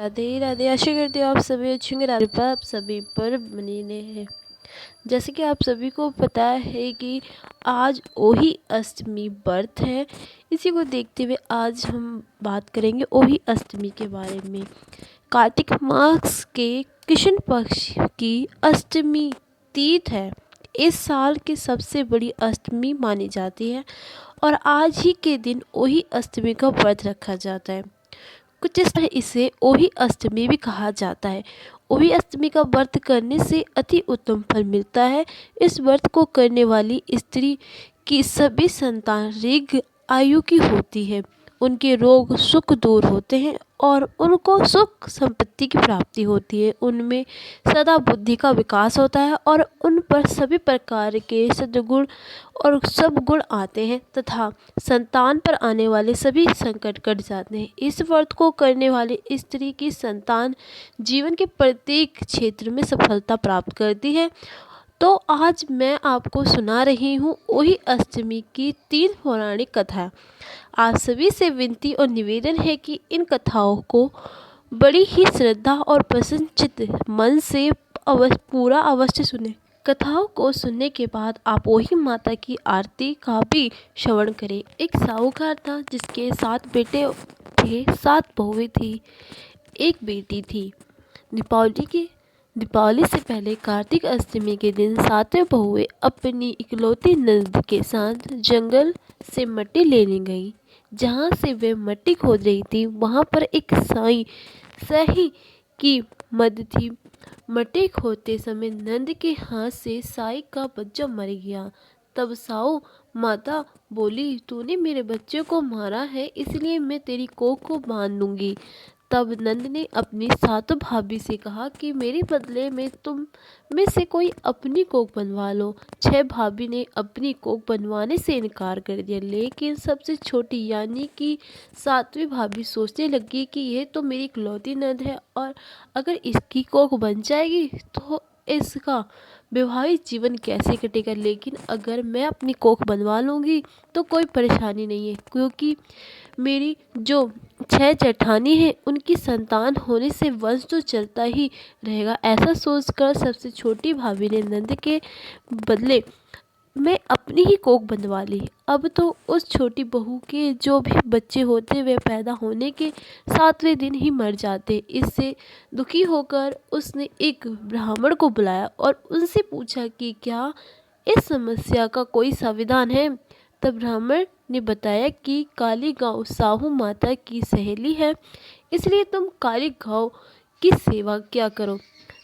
राधे राधे। आशा करती हूँ आप सभी अच्छे होंगे। राधे पर आप सभी पर मनीने हैं। जैसे कि आप सभी को पता है कि आज ओही अष्टमी व्रत है। इसी को देखते हुए आज हम बात करेंगे ओही अष्टमी के बारे में। कार्तिक मास के कृष्ण पक्ष की अष्टमी तिथि है। इस साल की सबसे बड़ी अष्टमी मानी जाती है और आज ही के दिन ओही अष्टमी का व्रत रखा जाता है। कुछ इस तरह इसे ओही अष्टमी भी कहा जाता है। ओही अष्टमी का व्रत करने से अति उत्तम फल मिलता है। इस व्रत को करने वाली स्त्री की सभी संतान दीर्घ आयु की होती है। उनके रोग सुख दूर होते हैं और उनको सुख संपत्ति की प्राप्ति होती है। उनमें सदा बुद्धि का विकास होता है और उन पर सभी प्रकार के सद्गुण और सब गुण आते हैं तथा संतान पर आने वाले सभी संकट कट जाते हैं। इस व्रत को करने वाली स्त्री की संतान जीवन के प्रत्येक क्षेत्र में सफलता प्राप्त करती है। तो आज मैं आपको सुना रही हूँ ओही अष्टमी की 3 पौराणिक कथा। आप सभी से विनती और निवेदन है कि इन कथाओं को बड़ी ही श्रद्धा और प्रसन्नचित्त मन से पूरा अवश्य सुने। कथाओं को सुनने के बाद आप ओही माता की आरती का भी श्रवण करें। एक साहूकार था जिसके 7 बेटे थे, 7 बहुएं थी, एक बेटी थी। दीपावली से पहले कार्तिक अष्टमी के दिन 7 बहुएं अपनी इकलौती नंद के साथ जंगल से मिट्टी लेने गई। जहाँ से वे मिट्टी खोद रही थी वहाँ पर एक साई की मद थी। मिट्टी खोदते समय नंद के हाथ से साई का बच्चा मर गया। तब साऊ माता बोली, तूने मेरे बच्चे को मारा है इसलिए मैं तेरी कोख को बांध दूंगी। तब नंद ने अपनी 7 भाभी से कहा कि मेरे बदले में तुम में से कोई अपनी कोख बनवा लो। 6 भाभी ने अपनी कोख बनवाने से इनकार कर दिया, लेकिन सबसे छोटी यानी कि 7वीं भाभी सोचने लगी कि यह तो मेरी इकलौती नंद है और अगर इसकी कोख बन जाएगी तो इसका वैवाहिक जीवन कैसे कटेगा। लेकिन अगर मैं अपनी कोख बनवा लूँगी तो कोई परेशानी नहीं है, क्योंकि मेरी जो 6 जेठानी है उनकी संतान होने से वंश तो चलता ही रहेगा। ऐसा सोचकर सबसे छोटी भाभी ने नंद के बदले में अपनी ही कोख बनवा ली। अब तो उस छोटी बहू के जो भी बच्चे होते वे पैदा होने के 7वें दिन ही मर जाते। इससे दुखी होकर उसने एक ब्राह्मण को बुलाया और उनसे पूछा कि क्या इस समस्या का कोई समाधान है। तब ब्राह्मण ने बताया कि काली गांव साहू माता की सहेली है, इसलिए तुम काली गांव की सेवा क्या करो।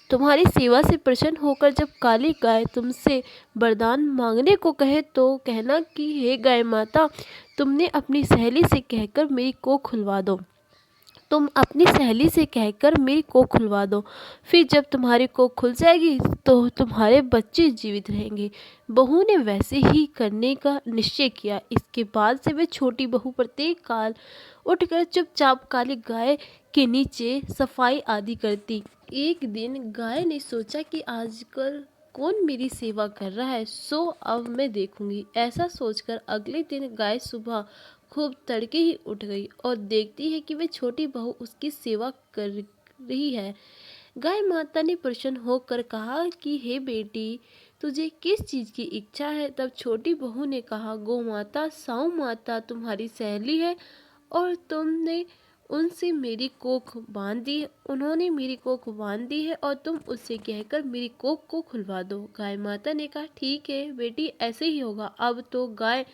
तुम्हारी सेवा से प्रसन्न होकर जब काली गाय तुमसे वरदान मांगने को कहे तो कहना कि हे गाय माता, तुमने अपनी सहेली से कहकर मेरी कोख खुलवा दो। तुम अपनी सहेली से कहकर मेरी कोख खुलवा दो, फिर जब तुम्हारी कोख खुल जाएगी तो तुम्हारे बच्चे जीवित रहेंगे। बहू ने वैसे ही करने का निश्चय किया। इसके बाद से वे छोटी बहू प्रत्येक काल उठकर चुपचाप काली गाय के नीचे सफाई आदि करती। एक दिन गाय ने सोचा कि आजकल कौन मेरी सेवा कर रहा है, सो अब मैं देखूंगी। ऐसा सोचकर अगले दिन गाय सुबह खूब तड़के ही उठ गई और देखती है कि वह छोटी बहू उसकी सेवा कर रही है। गाय माता ने प्रसन्न होकर कहा कि हे बेटी, तुझे किस चीज़ की इच्छा है। तब छोटी बहू ने कहा, गौ माता, साऊ माता तुम्हारी सहेली है और तुमने उनसे मेरी कोख बांध दी है। उन्होंने मेरी कोख बांध दी है और तुम उससे कहकर मेरी कोख को खुलवा दो। गाय माता ने कहा, ठीक है बेटी, ऐसे ही होगा। अब तो गाय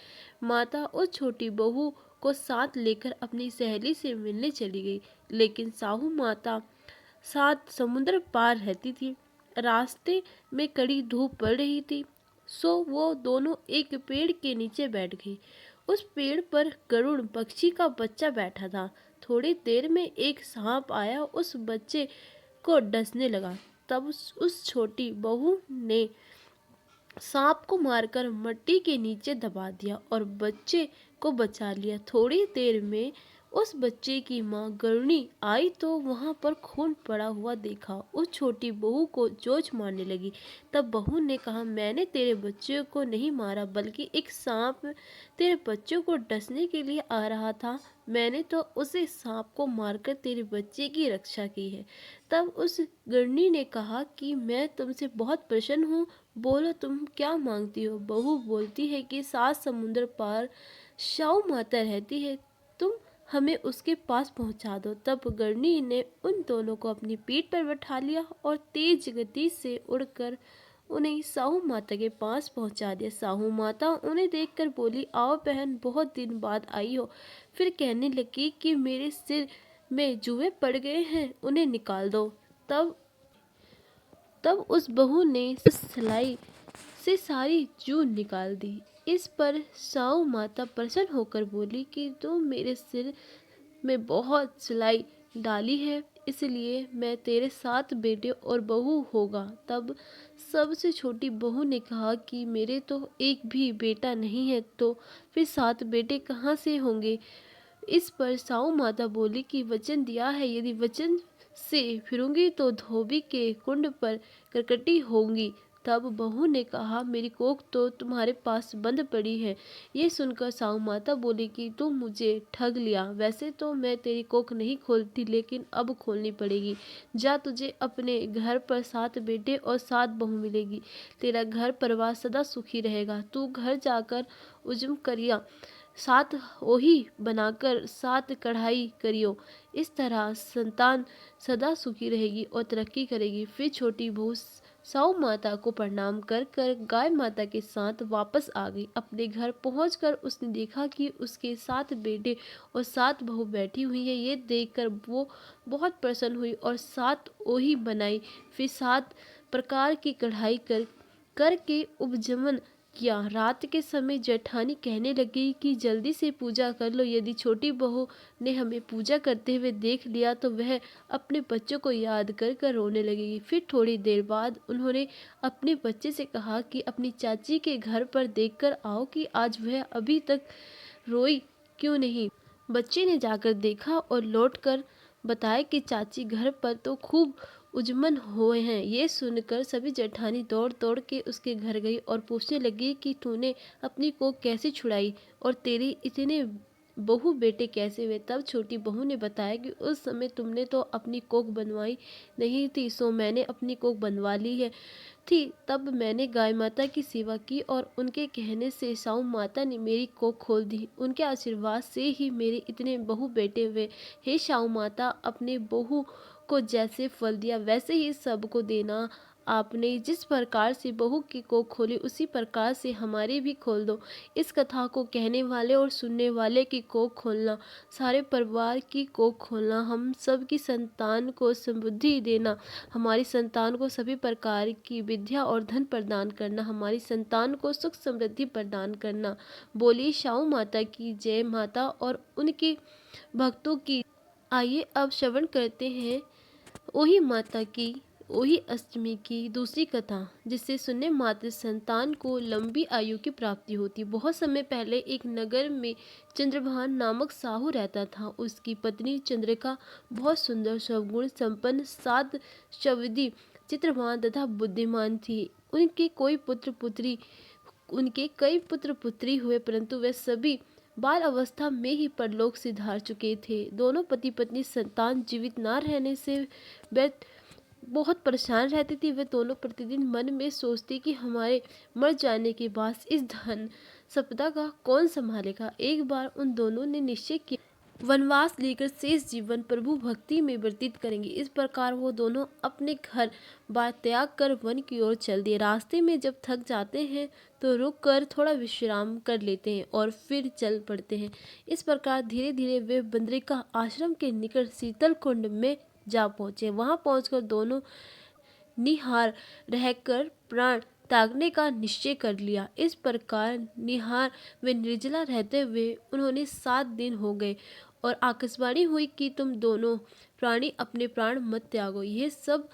माता उस छोटी बहू को साथ लेकर अपनी सहेली से मिलने चली गई, लेकिन साहू माता 7 समुद्र पार रहती थी। रास्ते में कड़ी धूप पड़ रही थी, सो वो दोनों एक पेड़ के नीचे बैठ गई। उस पेड़ पर गरुड़ पक्षी का बच्चा बैठा था। थोड़ी देर में एक सांप आया, उस बच्चे को डसने लगा। तब उस छोटी बहू ने सांप को मारकर मिट्टी के नीचे दबा दिया और बच्चे को बचा लिया। थोड़ी देर में उस बच्चे की माँ गरुणी आई तो वहाँ पर खून पड़ा हुआ देखा। उस छोटी बहू को चोंच मारने लगी। तब बहू ने कहा, मैंने तेरे बच्चे को नहीं मारा, बल्कि एक सांप तेरे बच्चों को डसने के लिए आ रहा था। मैंने तो उसे सांप को मारकर तेरे बच्चे की रक्षा की है। तब उस गृहिणी ने कहा कि मैं तुमसे बहुत प्रसन्न हूँ, बोलो तुम क्या मांगती हो। बहू बोलती है कि 7 समुंदर पार शाऊ माता रहती है, तुम हमें उसके पास पहुंचा दो। तब गरनी ने उन दोनों को अपनी पीठ पर बैठा लिया और तेज गति से उड़कर उन्हें साहू माता के पास पहुंचा दिया। साहू माता उन्हें देखकर बोली, आओ बहन, बहुत दिन बाद आई हो। फिर कहने लगी कि मेरे सिर में जुए पड़ गए हैं, उन्हें निकाल दो। तब तब उस बहू ने सिलाई से सारी जून निकाल दी। इस पर साहू माता प्रसन्न होकर बोली कि तुम मेरे सिर में बहुत सिलाई डाली है, इसलिए मैं तेरे 7 बेटे और बहू होगा। तब सबसे छोटी बहू ने कहा कि मेरे तो एक भी बेटा नहीं है, तो फिर 7 बेटे कहाँ से होंगे। इस पर साहू माता बोली कि वचन दिया है, यदि वचन से फिरूंगी तो धोबी के कुंड पर करकटी होंगी। तब बहू ने कहा, मेरी कोख तो तुम्हारे पास बंद पड़ी है। ये सुनकर साहू माता बोली कि तुम मुझे ठग लिया। वैसे तो मैं तेरी कोख नहीं खोलती, लेकिन अब खोलनी पड़ेगी। जा, तुझे अपने घर पर 7 बेटे और 7 बहू मिलेगी। तेरा घर परिवार सदा सुखी रहेगा। तू घर जाकर उजम करिया 7 ओही बनाकर 7 कढ़ाई करियो। इस तरह संतान सदा सुखी रहेगी और तरक्की करेगी। फिर छोटी बहू साहू माता को प्रणाम कर कर गाय माता के साथ वापस आ गई। अपने घर पहुंचकर उसने देखा कि उसके 7 बेटे और 7 बहू बैठी हुई है। ये देखकर वो बहुत प्रसन्न हुई और 7 ओही बनाई। फिर 7 प्रकार की कढ़ाई करके उपजमन किया। रात के समय जेठानी कहने लगी कि जल्दी से पूजा कर लो, यदि छोटी बहू ने हमें पूजा करते हुए देख लिया तो वह अपने बच्चों को याद कर कर रोने लगेगी। फिर थोड़ी देर बाद उन्होंने अपने बच्चे से कहा कि अपनी चाची के घर पर देखकर आओ कि आज वह अभी तक रोई क्यों नहीं। बच्चे ने जाकर देखा और लौटकर बताया कि चाची घर पर तो खूब उजमन हुए हैं। ये सुनकर सभी जेठानी दौड़ दौड़ के उसके घर गई और पूछने लगी कि तूने अपनी कोख कैसे छुड़ाई और तेरी इतने बहू बेटे कैसे हुए। तब छोटी बहू ने बताया कि उस समय तुमने तो अपनी कोख बनवाई नहीं थी, सो मैंने अपनी कोख बनवा ली है थी। तब मैंने गाय माता की सेवा की और उनके कहने से साहू माता ने मेरी कोख खोल दी। उनके आशीर्वाद से ही मेरे इतने बहू बेटे हुए। हे साहू माता, अपने बहू को जैसे फल दिया वैसे ही सबको देना। आपने जिस प्रकार से बहू की कोख खोली उसी प्रकार से हमारी भी खोल दो। इस कथा को कहने वाले और सुनने वाले की कोख खोलना, सारे परिवार की कोख खोलना, हम सब की संतान को समृद्धि देना, हमारी संतान को सभी प्रकार की विद्या और धन प्रदान करना, हमारी संतान को सुख समृद्धि प्रदान करना। बोली साहू माता की जय माता और उनके भक्तों की। आइए अब श्रवण करते हैं ओही माता की ओही अष्टमी की दूसरी कथा, जिससे सुनने मात्र संतान को लंबी आयु की प्राप्ति होती। बहुत समय पहले एक नगर में चंद्रभान नामक साहू रहता था। उसकी पत्नी चंद्रिका बहुत सुंदर, सद्गुण संपन्न, साध शब्दी, चित्रवान तथा बुद्धिमान थी। उनके कई पुत्र पुत्री हुए, परंतु वे सभी बाल अवस्था में ही परलोक सिधार चुके थे। दोनों पति पत्नी संतान जीवित न रहने से वे बहुत परेशान रहती थी। वे दोनों प्रतिदिन मन में सोचती कि हमारे मर जाने के बाद इस धन संपदा का कौन संभालेगा। एक बार उन दोनों ने निश्चय किया वनवास लेकर शेष जीवन प्रभु भक्ति में व्यतीत करेंगे। इस प्रकार वो दोनों अपने घर बार त्याग कर वन की ओर चल दिए। रास्ते में जब थक जाते हैं तो रुक कर थोड़ा विश्राम कर लेते हैं और फिर चल पड़ते हैं। इस प्रकार धीरे धीरे वे बद्रिका आश्रम के निकट शीतल कुंड में जा पहुँचे। वहाँ पहुँचकर दोनों निहार रहकर प्राण त्यागने का निश्चय कर लिया। इस प्रकार निहार व निर्जला रहते हुए उन्होंने 7 दिन हो गए और आकाशवाणी हुई कि तुम दोनों प्राणी अपने प्राण मत त्यागो। यह सब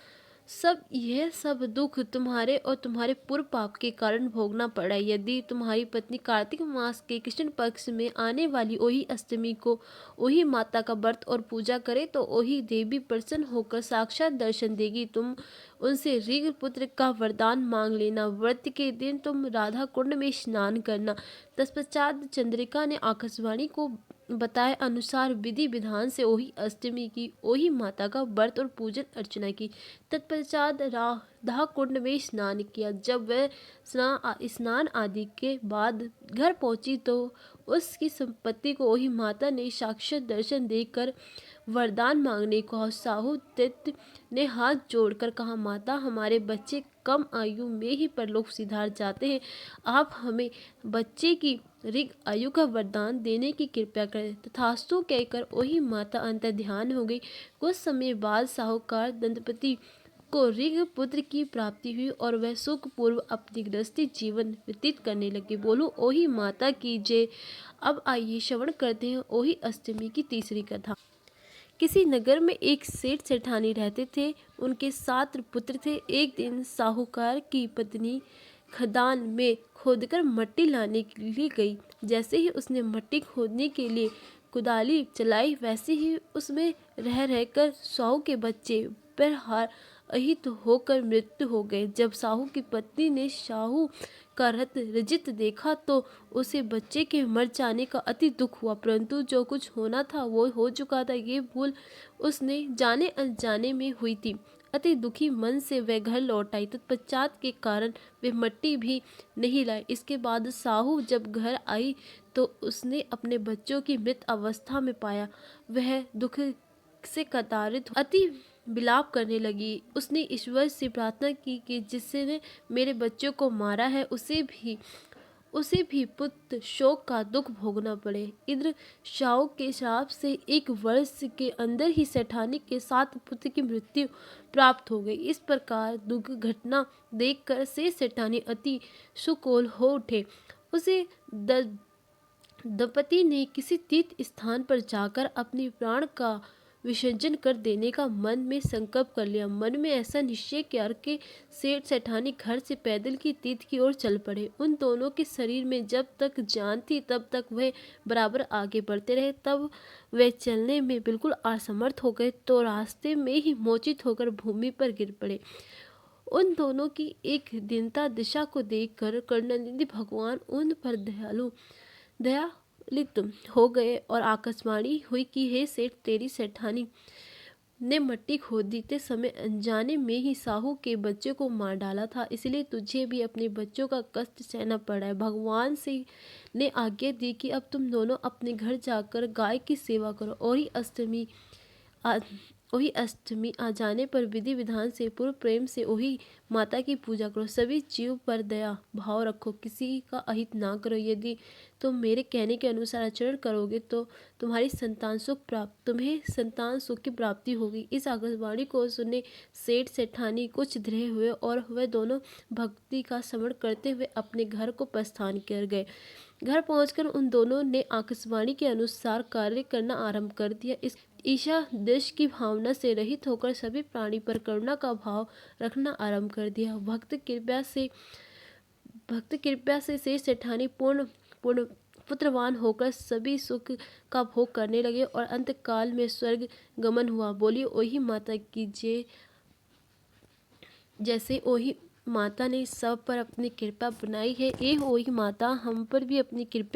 यह सब दुख तुम्हारे और तुम्हारे पूर्व पाप के कारण भोगना पड़ा। यदि तुम्हारी पत्नी कार्तिक मास के कृष्ण पक्ष में आने वाली ओही अष्टमी को ओही माता का व्रत और पूजा करे तो ओही देवी प्रसन्न होकर साक्षात दर्शन देगी। तुम उनसे ऋग पुत्र का वरदान मांग लेना। व्रत के दिन तुम राधा कुंड में स्नान करना। तत्पश्चात चंद्रिका ने आकाशवाणी को बताए अनुसार विधि विधान से ओही अष्टमी की ओही माता का व्रत और पूजन अर्चना की। तत्पश्चात राधा कुंड में स्नान किया। जब वह स्नान आदि के बाद घर पहुंची तो उसकी संपत्ति को ओही माता ने साक्षात दर्शन देकर वरदान मांगने को। साहू दैत्य ने हाथ जोड़कर कहा, माता, हमारे बच्चे कम आयु में ही परलोक सिधार जाते हैं। आप हमें बच्चे की ऋग आयु का वरदान देने की कृपा करें। तथास्तु कहकर वही माता अंतर ध्यान हो गई। कुछ समय बाद साहूकार दंपति को ऋग पुत्र की प्राप्ति हुई और वह सुखपूर्व अपनी गृहस्थी जीवन व्यतीत करने लगे। बोलो ओही माता की जय। अब आइए श्रवण करते हैं ओही अष्टमी की तीसरी कथा। किसी नगर में एक सेठ सेठानी रहते थे। उनके 7 पुत्र थे। एक दिन साहूकार की पत्नी खदान में खोदकर मट्टी लाने के लिए गई। जैसे ही उसने मट्टी खोदने के लिए कुदाली चलाई वैसे ही उसमें रह रहकर साहू के बच्चे पर अहित होकर मृत्यु हो गए। जब साहू की पत्नी ने साहू का रथ रजित देखा तो उसे बच्चे के मर जाने का अति दुख हुआ, परंतु जो कुछ होना था वो हो चुका था। ये भूल उसने जाने अनजाने में हुई थी। अति दुखी मन से वह घर लौट आई। तत्पश्चात के कारण वे मट्टी भी नहीं लाई। इसके बाद साहू जब घर आई तो उसने अपने बच्चों की मृत अवस्था में पाया। वह दुख से कतारित अति विलाप करने लगी। उसने ईश्वर से प्रार्थना की कि जिसने मेरे बच्चों को मारा है उसे भी पुत्र शोक का दुख भोगना पड़े। इंद्र शाह के श्राप से 1 वर्ष के अंदर ही सेठानी के 7 पुत्र की मृत्यु प्राप्त हो गई। इस प्रकार दुख घटना देखकर सेठानी अति सुकोल हो उठे। उसे दंपति ने किसी तीर्थ स्थान पर जाकर अपनी प्राण का विसर्जन कर देने का मन में संकल्प कर लिया। मन में ऐसा निश्चय किया कि सेठ सेठानी घर से पैदल की तीर्थ की ओर चल पड़े। उन दोनों के शरीर में जब तक जान थी तब तक वह बराबर आगे बढ़ते रहे। तब वे चलने में बिल्कुल असमर्थ हो गए तो रास्ते में ही मूर्छित होकर भूमि पर गिर पड़े। उन दोनों की एक दीनता दिशा को देखकर करुणानिधि भगवान उन पर दयालित हो गए और आकाशवाणी हुई कि हे सेठ, तेरी सेठानी ने मट्टी खोदते समय अनजाने में ही साहू के बच्चे को मार डाला था, इसलिए तुझे भी अपने बच्चों का कष्ट सहना पड़ा है। भगवान से ने आज्ञा दी कि अब तुम दोनों अपने घर जाकर गाय की सेवा करो। वही अष्टमी आ जाने पर विधि विधान से पूर्ण प्रेम से वही माता की पूजा करो। सभी जीव पर दया भाव रखो, किसी का अहित ना करो। यदि तुम मेरे कहने के अनुसार आचरण करोगे तो तुम्हें संतान सुख की प्राप्ति होगी। इस आकाशवाणी को सुने सेठ सेठानी कुछ दृढ़ हुए और वह दोनों भक्ति का स्मरण करते हुए अपने घर को प्रस्थान कर गए। घर पहुंचकर उन दोनों ने आकाशवाणी के अनुसार कार्य करना आरंभ कर दिया। इस ईशा देश की भावना से रहित होकर सभी प्राणी पर करुणा का भाव रखना आरंभ कर दिया। भक्त कृपया से सेठानी पूर्ण पुत्रवान होकर सभी सुख का भोग करने लगे और अंत काल में स्वर्ग गमन हुआ। बोलिए ओही माता की जय। जैसे ओही माता ने सब पर अपनी कृपा बनाई है, ओही माता हम पर भी अपनी कृपा